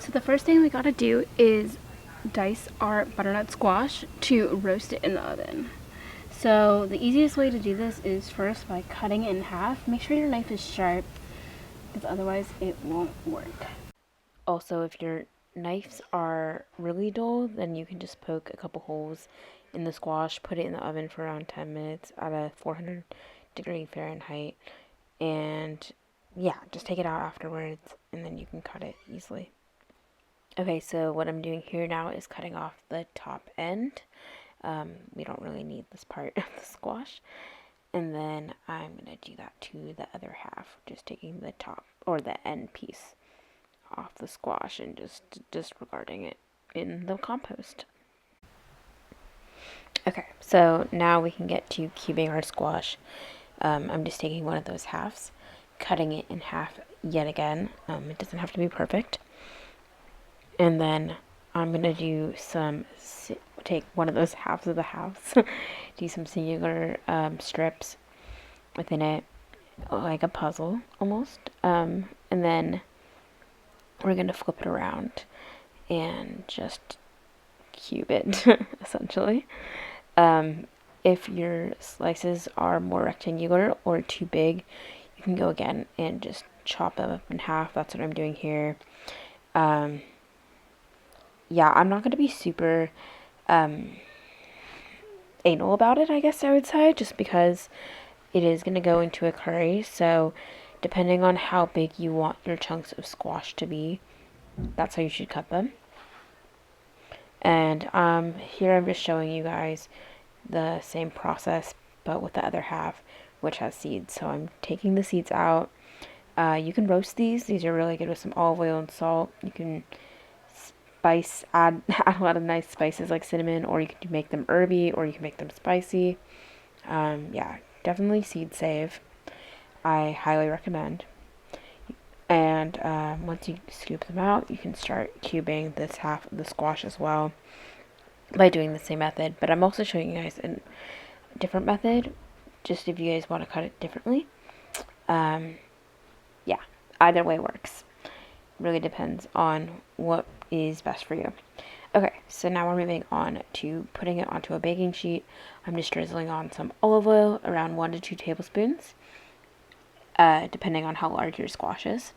So the first thing we gotta do is dice our butternut squash to roast it in the oven. So the easiest way to do this is first by cutting it in half. Make sure your knife is sharp, because otherwise it won't work. Also, if your knives are really dull, then you can just poke a couple holes in the squash, put it in the oven for around 10 minutes at a 400-degree Fahrenheit, and yeah, just take it out afterwards, and then you can cut it easily. Okay, so what I'm doing here now is cutting off the top end. We don't really need this part of the squash. And then I'm going to do that to the other half, just taking the top or the end piece off the squash and just disregarding it in the compost. Okay, so now we can get to cubing our squash. I'm just taking one of those halves, cutting it in half yet again. It doesn't have to be perfect. And then I'm going to do take one of those halves of the house, do some singular strips within it, like a puzzle almost. And then we're going to flip it around and just cube it, essentially. If your slices are more rectangular or too big, you can go again and just chop them up in half. That's what I'm doing here. Yeah, I'm not going to be super anal about it, I guess I would say, just because it is going to go into a curry. So depending on how big you want your chunks of squash to be, that's how you should cut them. And here I'm just showing you guys the same process, but with the other half, which has seeds. So I'm taking the seeds out. You can roast these. These are really good with some olive oil and salt. You can add a lot of nice spices like cinnamon, or you can make them herby, or you can make them spicy. Yeah, definitely seed save. I highly recommend. And once you scoop them out, you can start cubing this half of the squash as well by doing the same method. But I'm also showing you guys a different method, just if you guys want to cut it differently. Yeah, either way works. Really depends on what is best for you. Okay, so now we're moving on to putting it onto a baking sheet. I'm just drizzling on some olive oil, around 1 to 2 tablespoons, depending on how large your squash is.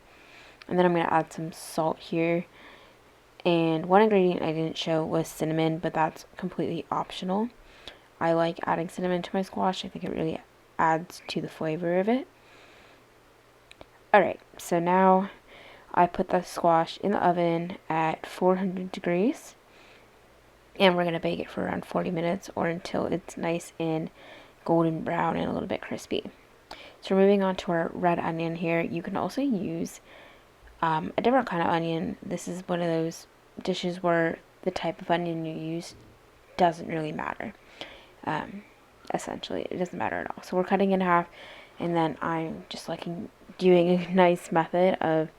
And then I'm going to add some salt here. And one ingredient I didn't show was cinnamon, but that's completely optional. I like adding cinnamon to my squash. I think it really adds to the flavor of it. Alright, so now I put the squash in the oven at 400 degrees. And we're going to bake it for around 40 minutes or until it's nice and golden brown and a little bit crispy. So we're moving on to our red onion here. You can also use a different kind of onion. This is one of those dishes where the type of onion you use doesn't really matter. Essentially, it doesn't matter at all. So we're cutting in half, and then I'm just doing a nice method of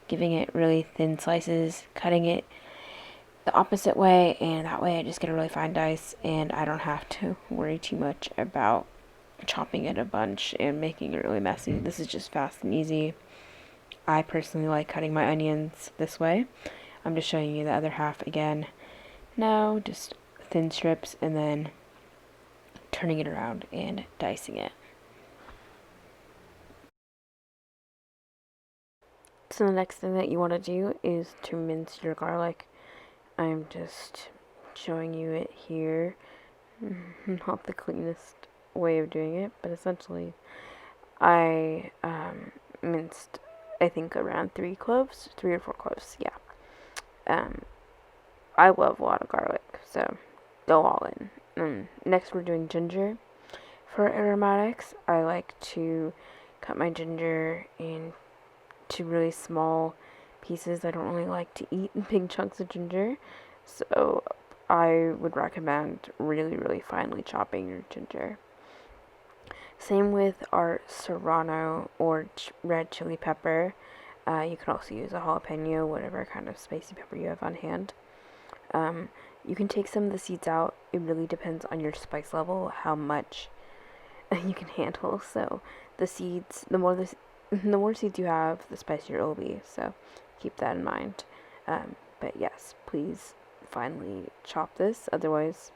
giving it really thin slices, cutting it the opposite way, and that way I just get a really fine dice, and I don't have to worry too much about chopping it a bunch and making it really messy. This is just fast and easy. I personally like cutting my onions this way. I'm just showing you the other half again now, just thin strips, and then turning it around and dicing it. So the next thing that you want to do is to mince your garlic. I'm just showing you it here. Not the cleanest way of doing it, but essentially I minced, I think, around 3 or 4 cloves, yeah. I love a lot of garlic, so go all in. Next we're doing ginger. For aromatics, I like to cut my ginger into really small pieces. I don't really like to eat big chunks of ginger, so I would recommend really, really finely chopping your ginger. Same with our serrano or red chili pepper. You can also use a jalapeno, whatever kind of spicy pepper you have on hand. You can take some of the seeds out. It really depends on your spice level, how much you can handle. So the seeds, the more seeds you have, the spicier it will be. So keep that in mind. But yes, please finely chop this, otherwise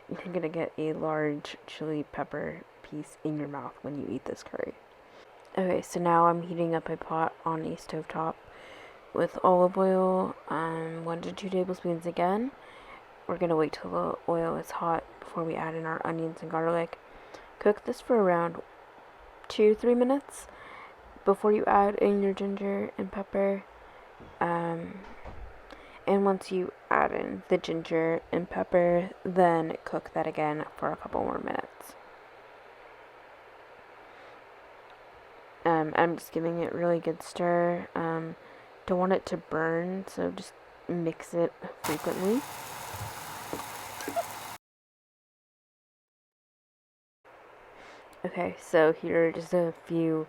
you're gonna get a large chili pepper piece in your mouth when you eat this curry. Okay, so now I'm heating up a pot on a stovetop with olive oil, 1 to 2 tablespoons again. We're gonna wait till the oil is hot before we add in our onions and garlic. Cook this for around 2 to 3 minutes before you add in your ginger and pepper. And once you add in the ginger and pepper, then cook that again for a couple more minutes. I'm just giving it a really good stir. Don't want it to burn, so just mix it frequently. Okay, so here are just a few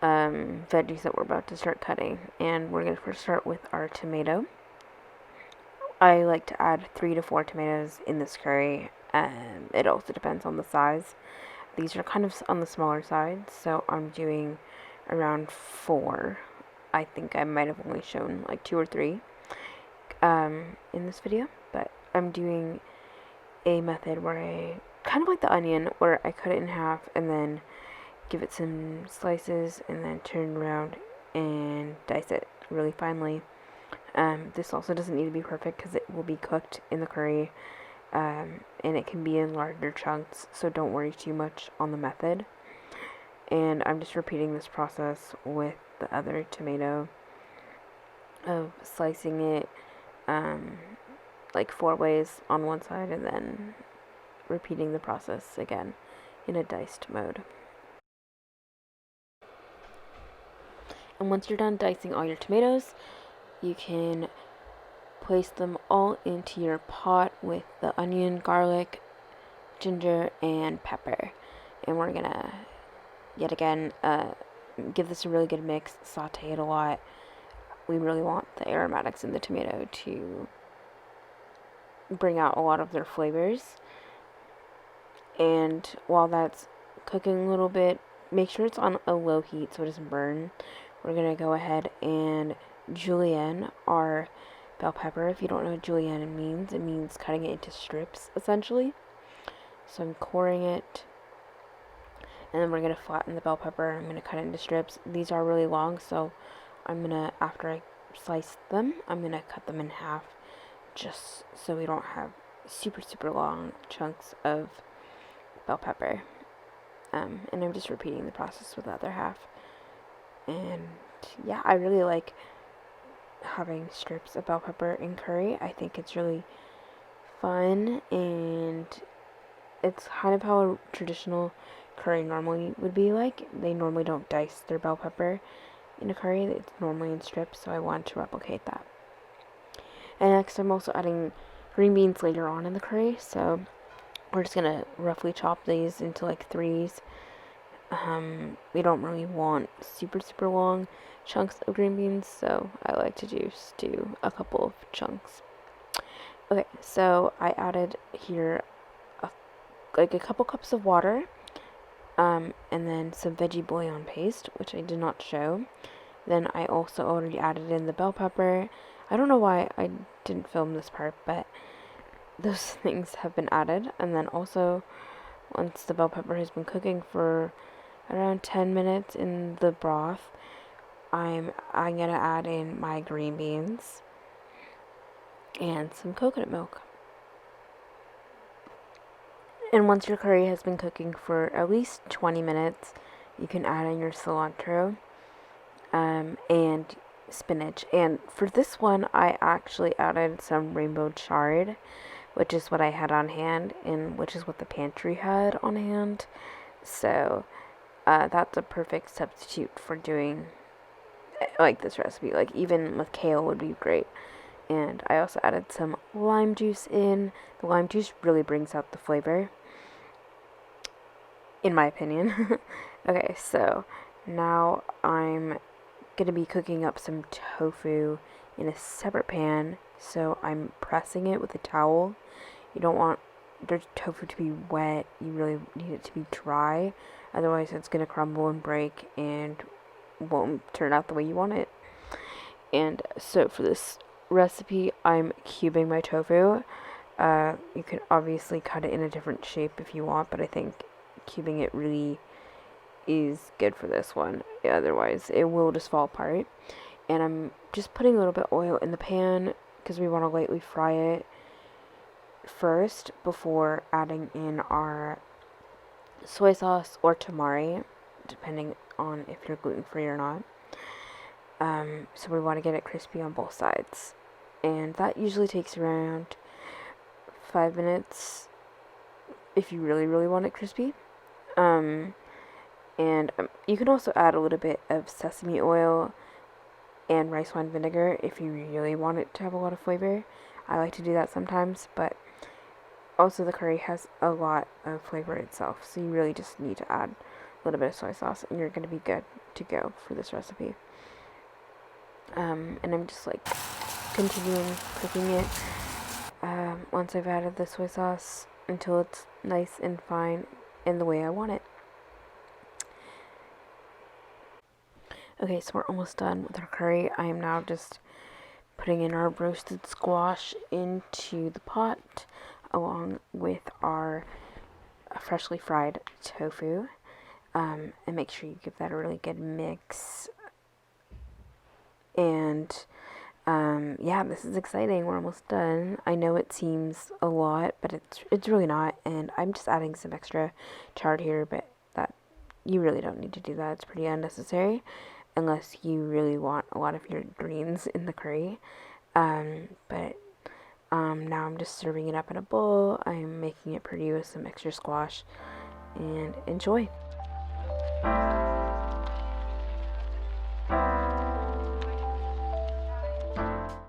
veggies that we're about to start cutting, and we're going to first start with our tomato. I like to add 3 to 4 tomatoes in this curry. It also depends on the size. These are kind of on the smaller side, so I'm doing around 4. I think I might have only shown like 2 or 3 in this video, but I'm doing a method where I kind of like the onion, where I cut it in half and then give it some slices and then turn around and dice it really finely. This also doesn't need to be perfect because it will be cooked in the curry, and it can be in larger chunks, so don't worry too much on the method. And I'm just repeating this process with the other tomato, of slicing it like 4 ways on one side and then repeating the process again in a diced mode. And once you're done dicing all your tomatoes, you can place them all into your pot with the onion, garlic, ginger, and pepper. And we're gonna, yet again, give this a really good mix, saute it a lot. We really want the aromatics in the tomato to bring out a lot of their flavors. And while that's cooking a little bit, make sure it's on a low heat so it doesn't burn. We're gonna go ahead and julienne our bell pepper. If you don't know what julienne means, it means cutting it into strips, essentially. So I'm coring it, and then we're gonna flatten the bell pepper. I'm gonna cut it into strips. These are really long, so I'm gonna, after I slice them, I'm gonna cut them in half, just so we don't have super long chunks of bell pepper. And I'm just repeating the process with the other half. And yeah, I really like having strips of bell pepper in curry. I think it's really fun, and it's kind of how a traditional curry normally would be like. They normally don't dice their bell pepper in a curry. It's normally in strips, so I want to replicate that. And next, I'm also adding green beans later on in the curry, so we're just gonna roughly chop these into like 3s. We don't really want super long chunks of green beans, so I like to just do a couple of chunks. Okay, so I added here a couple cups of water, and then some veggie bouillon paste, which I did not show. Then I also already added in the bell pepper. I don't know why I didn't film this part, but those things have been added. And then also, once the bell pepper has been cooking for around 10 minutes in the broth, I'm gonna add in my green beans and some coconut milk. And once your curry has been cooking for at least 20 minutes, you can add in your cilantro, and spinach. And for this one, I actually added some rainbow chard, which is what I had on hand, and which is what the pantry had on hand. So that's a perfect substitute for doing like this recipe. Like even with kale would be great. And I also added some lime juice in. The lime juice really brings out the flavor, in my opinion. Okay, so now I'm gonna be cooking up some tofu in a separate pan. So I'm pressing it with a towel. You don't want the tofu to be wet. You really need it to be dry. Otherwise, it's gonna crumble and break and won't turn out the way you want it. And so for this recipe, I'm cubing my tofu. You can obviously cut it in a different shape if you want, but I think cubing it really is good for this one. Otherwise, it will just fall apart. And I'm just putting a little bit of oil in the pan because we want to lightly fry it first before adding in our soy sauce or tamari, depending on if you're gluten-free or not. So we want to get it crispy on both sides. And that usually takes around 5 minutes if you really, really want it crispy. And you can also add a little bit of sesame oil and rice wine vinegar if you really want it to have a lot of flavor. I like to do that sometimes, but also the curry has a lot of flavor itself, so you really just need to add a little bit of soy sauce and you're going to be good to go for this recipe. And I'm just like continuing cooking it once I've added the soy sauce until it's nice and fine in the way I want it. Okay, so we're almost done with our curry. I am now just putting in our roasted squash into the pot along with our freshly fried tofu. And make sure you give that a really good mix. And yeah, this is exciting. We're almost done. I know it seems a lot, but it's really not. And I'm just adding some extra chard here, but that you really don't need to do that. It's pretty unnecessary unless you really want a lot of your greens in the curry. But now I'm just serving it up in a bowl. I'm making it pretty with some extra squash, and enjoy.